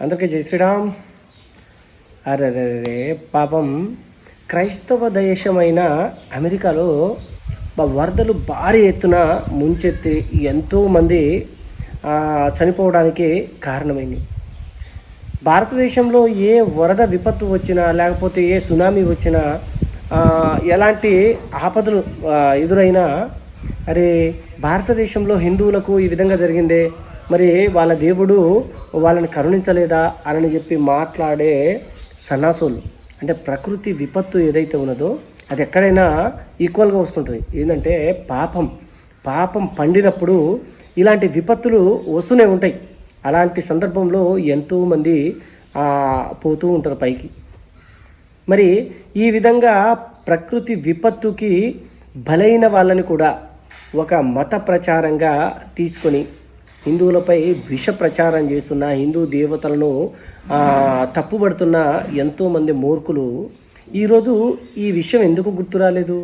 అందరికీ జై శ్రీరామ్. అరే పాపం క్రైస్తవ దేశమైన అమెరికాలో వరదలు భారీ ఎత్తున ముంచెత్తి ఎంతోమంది చనిపోవడానికి కారణమైంది. భారతదేశంలో ఏ వరద విపత్తు వచ్చినా లేకపోతే ఏ సునామీ వచ్చినా ఎలాంటి ఆపదలు ఎదురైనా అరే భారతదేశంలో హిందువులకు ఈ విధంగా జరిగిందే, మరి వాళ్ళ దేవుడు వాళ్ళని కరుణించలేదా అని చెప్పి మాట్లాడే సన్నాసులు. అంటే ప్రకృతి విపత్తు ఏదైతే ఉన్నదో అది ఎక్కడైనా ఈక్వల్గా వస్తుంటుంది. ఏంటంటే పాపం పండినప్పుడు ఇలాంటి విపత్తులు వస్తూనే ఉంటాయి. అలాంటి సందర్భంలో ఎంతోమంది పోతూ ఉంటారు పైకి. మరి ఈ విధంగా ప్రకృతి విపత్తుకి బలైన వాళ్ళని కూడా ఒక మత ప్రచారంగా తీసుకొని హిందువులపై విష ప్రచారం చేస్తున్న, హిందూ దేవతలను తప్పుపడుతున్న ఎంతోమంది మూర్ఖులు ఈరోజు ఈ విషయం ఎందుకు గుర్తు రాలేదు?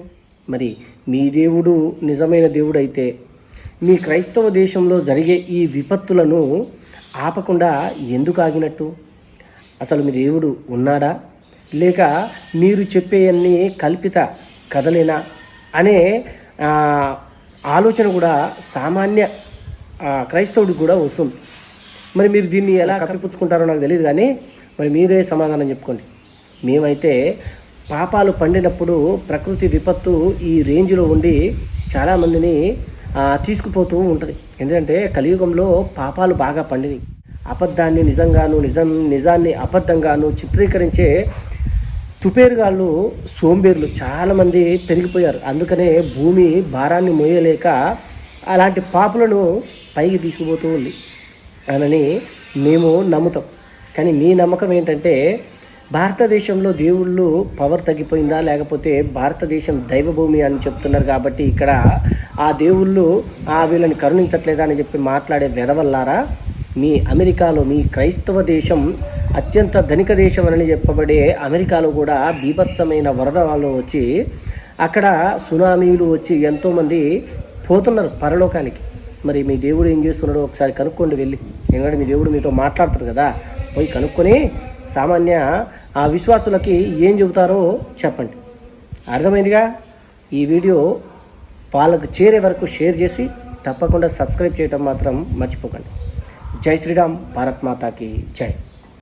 మరి మీ దేవుడు నిజమైన దేవుడు అయితే మీ క్రైస్తవ దేశంలో జరిగే ఈ విపత్తులను ఆపకుండా ఎందుకు ఆగినట్టు? అసలు మీ దేవుడు ఉన్నాడా, లేక మీరు చెప్పేయన్నీ కల్పిత కథలేనా అనే ఆలోచన కూడా సామాన్య క్రైస్తవుడికి కూడా వస్తుంది. మరి మీరు దీన్ని ఎలా కప్పిపుచ్చుకుంటారో నాకు తెలియదు, కానీ మరి మీరే సమాధానం చెప్పుకోండి. మేమైతే పాపాలు పండినప్పుడు ప్రకృతి విపత్తు ఈ రేంజ్లో ఉండి చాలామందిని తీసుకుపోతూ ఉంటుంది. ఎందుకంటే కలియుగంలో పాపాలు బాగా పండినాయి. అబద్ధాన్ని నిజంగాను, నిజాన్ని అబద్ధంగాను చిత్రీకరించే తుపేరుగాళ్ళు, సోంబేర్లు చాలామంది పెరిగిపోయారు. అందుకనే భూమి భారాన్ని మోయలేక అలాంటి పాపులను పైకి తీసుకుపోతూ ఉంది అని మేము నమ్ముతాం. కానీ మీ నమ్మకం ఏంటంటే భారతదేశంలో దేవుళ్ళు పవర్ తగ్గిపోయిందా, లేకపోతే భారతదేశం దైవభూమి అని చెప్తున్నారు కాబట్టి ఇక్కడ ఆ దేవుళ్ళు వీళ్ళని కరుణించట్లేదా అని చెప్పి మాట్లాడే వెధవల్లారా. మీ అమెరికాలో, మీ క్రైస్తవ దేశం అత్యంత ధనిక దేశం అని చెప్పబడే అమెరికాలో కూడా బీభత్సమైన వరదలు వచ్చి అక్కడ సునామీలు వచ్చి ఎంతోమంది పోతున్నారు పరలోకానికి. మరి మీ దేవుడు ఏం చేస్తున్నాడో ఒకసారి కనుక్కోండి వెళ్ళి. ఎందుకంటే మీ దేవుడు మీతో మాట్లాడుతారు కదా, పోయి కనుక్కొని సామాన్య విశ్వాసులకి ఏం చెబుతారో చెప్పండి. అర్థమైందిగా? ఈ వీడియో వాళ్ళకు చేరే వరకు షేర్ చేసి తప్పకుండా సబ్స్క్రైబ్ చేయడం మాత్రం మర్చిపోకండి. జై శ్రీరామ్. భారత్ మాతాకి జై.